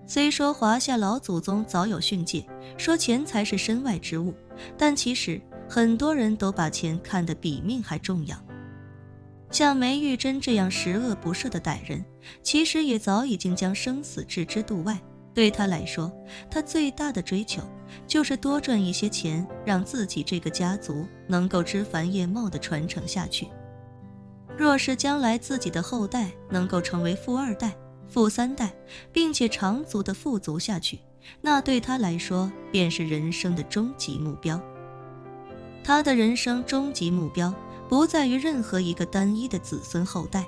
虽说华夏老祖宗早有训诫，说钱财是身外之物，但其实很多人都把钱看得比命还重要。像梅玉珍这样十恶不赦的歹人，其实也早已经将生死置之度外。对他来说，他最大的追求就是多赚一些钱，让自己这个家族能够枝繁叶茂地传承下去。若是将来自己的后代能够成为富二代、富三代，并且长足的富足下去，那对他来说便是人生的终极目标。他的人生终极目标不在于任何一个单一的子孙后代，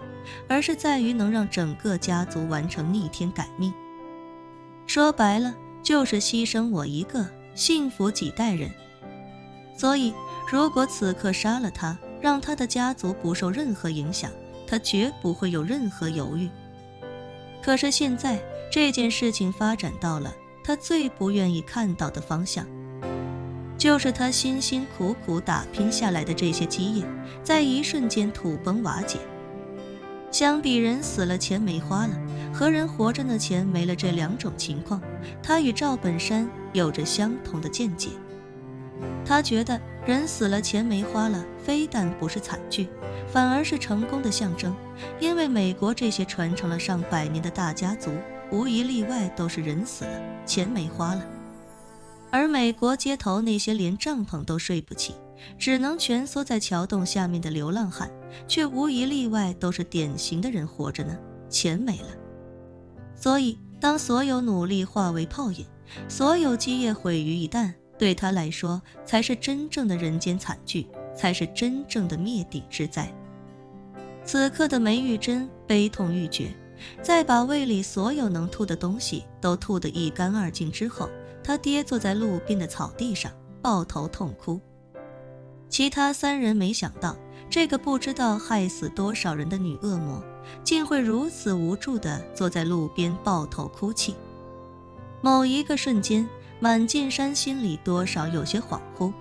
而是在于能让整个家族完成逆天改命。说白了，就是牺牲我一个，幸福几代人。所以，如果此刻杀了他，让他的家族不受任何影响，他绝不会有任何犹豫。可是现在，这件事情发展到了他最不愿意看到的方向，就是他辛辛苦苦打拼下来的这些基业，在一瞬间土崩瓦解。相比人死了钱没花了，和人活着的钱没了这两种情况，他与赵本山有着相同的见解。他觉得人死了钱没花了，非但不是惨剧，反而是成功的象征。因为美国这些传承了上百年的大家族，无一例外都是人死了，钱没花了。而美国街头那些连帐篷都睡不起，只能蜷缩在桥洞下面的流浪汉，却无一例外都是典型的人活着呢，钱没了。所以当所有努力化为泡影，所有基业毁于一旦，对他来说才是真正的人间惨剧，才是真正的灭顶之灾。此刻的梅玉珍悲痛欲绝，在把胃里所有能吐的东西都吐得一干二净之后，他跌坐在路边的草地上，抱头痛哭。其他三人没想到，这个不知道害死多少人的女恶魔，竟会如此无助地坐在路边抱头哭泣。某一个瞬间，满进山心里多少有些恍惚。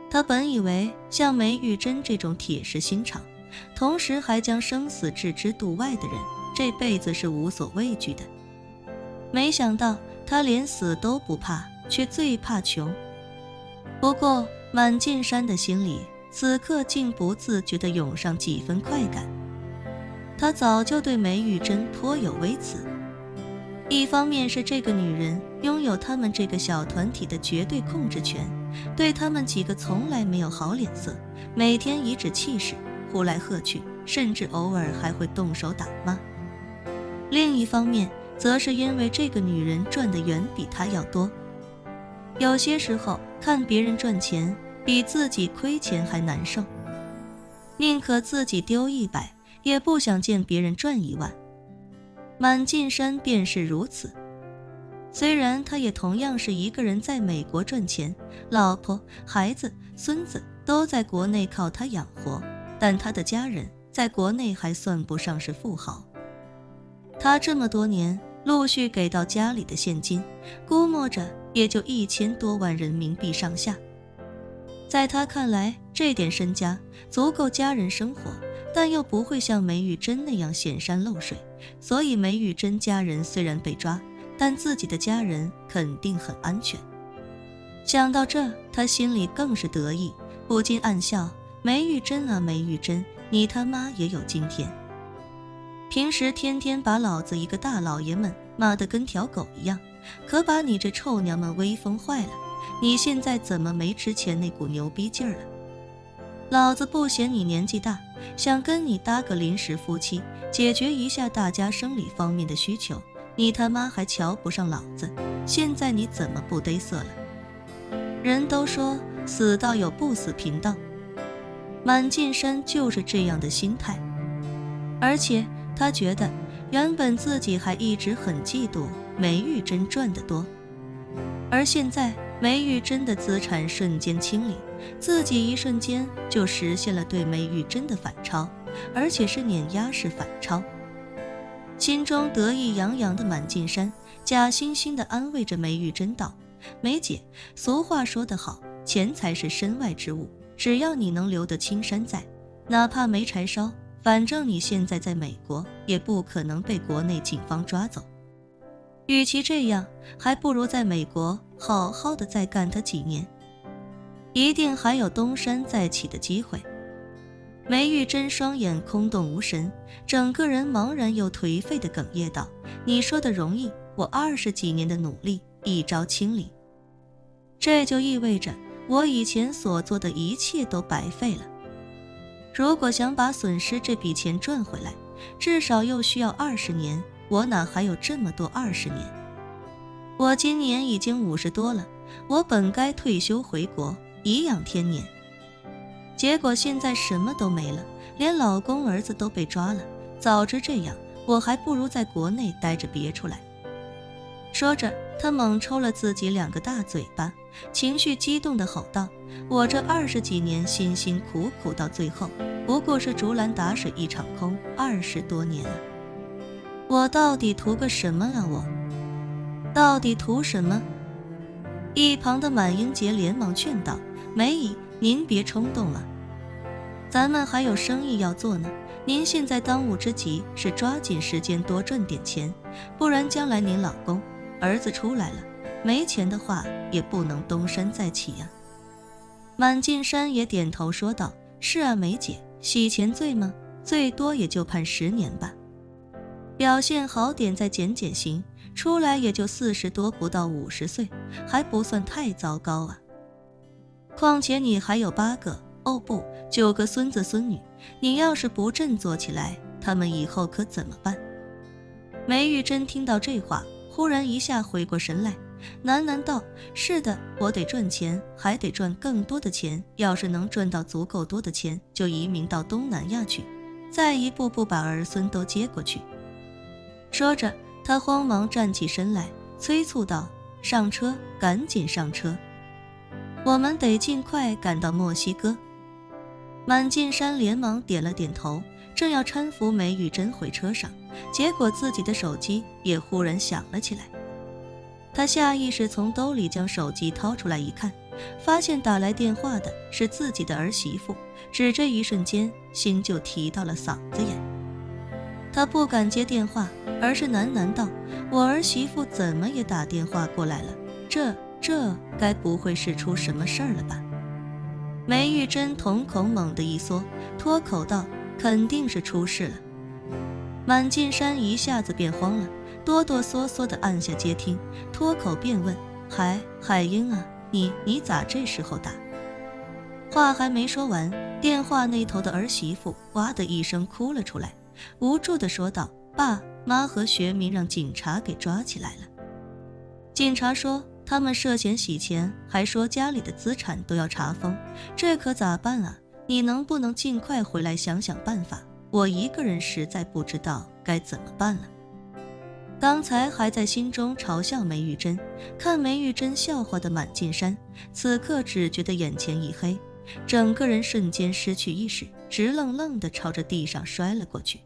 他本以为像梅玉珍这种铁石心肠，同时还将生死置之度外的人，这辈子是无所畏惧的。没想到他连死都不怕，却最怕穷。不过满进山的心里此刻竟不自觉地涌上几分快感。他早就对梅玉珍颇有微词，一方面是这个女人拥有他们这个小团体的绝对控制权，对他们几个从来没有好脸色，每天颐指气使，呼来喝去，甚至偶尔还会动手打骂。另一方面则是因为这个女人赚得远比他要多，有些时候看别人赚钱比自己亏钱还难受，宁可自己丢100，也不想见别人赚1万。满进山便是如此，虽然他也同样是一个人在美国赚钱，老婆、孩子、孙子都在国内靠他养活，但他的家人在国内还算不上是富豪。他这么多年陆续给到家里的现金，估摸着也就1000多万人民币上下。在他看来，这点身家足够家人生活，但又不会像梅玉珍那样显山露水，所以梅玉珍家人虽然被抓，但自己的家人肯定很安全。想到这，他心里更是得意，不禁暗笑：梅玉珍啊梅玉珍，你他妈也有今天。平时天天把老子一个大老爷们骂得跟条狗一样，可把你这臭娘们威风坏了，你现在怎么没之前那股牛逼劲儿了？老子不嫌你年纪大，想跟你搭个临时夫妻，解决一下大家生理方面的需求，你他妈还瞧不上老子，现在你怎么不嘚瑟了？人都说死道友不死贫道，满进山就是这样的心态。而且他觉得原本自己还一直很嫉妒梅玉珍赚得多，而现在梅玉珍的资产瞬间清理，自己一瞬间就实现了对梅玉珍的反超，而且是碾压式反超。心中得意洋洋的满进山假惺惺地安慰着梅玉珍道：梅姐，俗话说得好，钱财是身外之物，只要你能留得青山在，哪怕没柴烧，反正你现在在美国，也不可能被国内警方抓走。与其这样，还不如在美国好好的再干他几年，一定还有东山再起的机会。梅玉珍双眼空洞无神，整个人茫然又颓废的哽咽道：“你说的容易，我20几年的努力一朝清零，这就意味着我以前所做的一切都白费了。如果想把损失这笔钱赚回来，至少又需要20年，我哪还有这么多20年？我今年已经50多了，我本该退休回国颐养天年。结果现在什么都没了，连老公儿子都被抓了。早知这样，我还不如在国内待着别出来。”说着，他猛抽了自己2个大嘴巴，情绪激动地吼道：“我这20几年辛辛苦苦到最后，不过是竹篮打水一场空，20多年了。我到底图个什么了？我到底图什么？”一旁的满英杰连忙劝道：“梅姨，您别冲动了，咱们还有生意要做呢。您现在当务之急是抓紧时间多赚点钱，不然将来您老公、儿子出来了，没钱的话也不能东山再起呀。”满进山也点头说道：“是啊，梅姐，洗钱罪吗？最多也就判10年吧。表现好点再减减刑，出来也就40多不到50岁，还不算太糟糕啊。况且你还有8个，哦不，9个孙子孙女，你要是不振作起来，他们以后可怎么办？”梅玉珍听到这话，忽然一下回过神来，喃喃道：“是的，我得赚钱，还得赚更多的钱，要是能赚到足够多的钱，就移民到东南亚去，再一步步把儿孙都接过去。”说着，他慌忙站起身来，催促道：“上车，赶紧上车，我们得尽快赶到墨西哥。”满进山连忙点了点头，正要搀扶梅玉珍回车上，结果自己的手机也忽然响了起来。他下意识从兜里将手机掏出来一看，发现打来电话的是自己的儿媳妇，只这一瞬间，心就提到了嗓子眼。他不敢接电话，而是喃喃道：“我儿媳妇怎么也打电话过来了？这该不会是出什么事儿了吧？”梅玉珍瞳孔猛地一缩，脱口道：“肯定是出事了。”满进山一下子变慌了，哆哆嗦嗦地按下接听，脱口便问：“海英啊，你咋这时候打？”话还没说完，电话那头的儿媳妇哇的一声哭了出来，无助地说道：“爸妈和学明让警察给抓起来了。警察说他们涉嫌洗钱，还说家里的资产都要查封，这可咋办啊？你能不能尽快回来想想办法？我一个人实在不知道该怎么办了。”刚才还在心中嘲笑梅玉珍，看梅玉珍笑话的满进山，此刻只觉得眼前一黑，整个人瞬间失去意识，直愣愣地朝着地上摔了过去。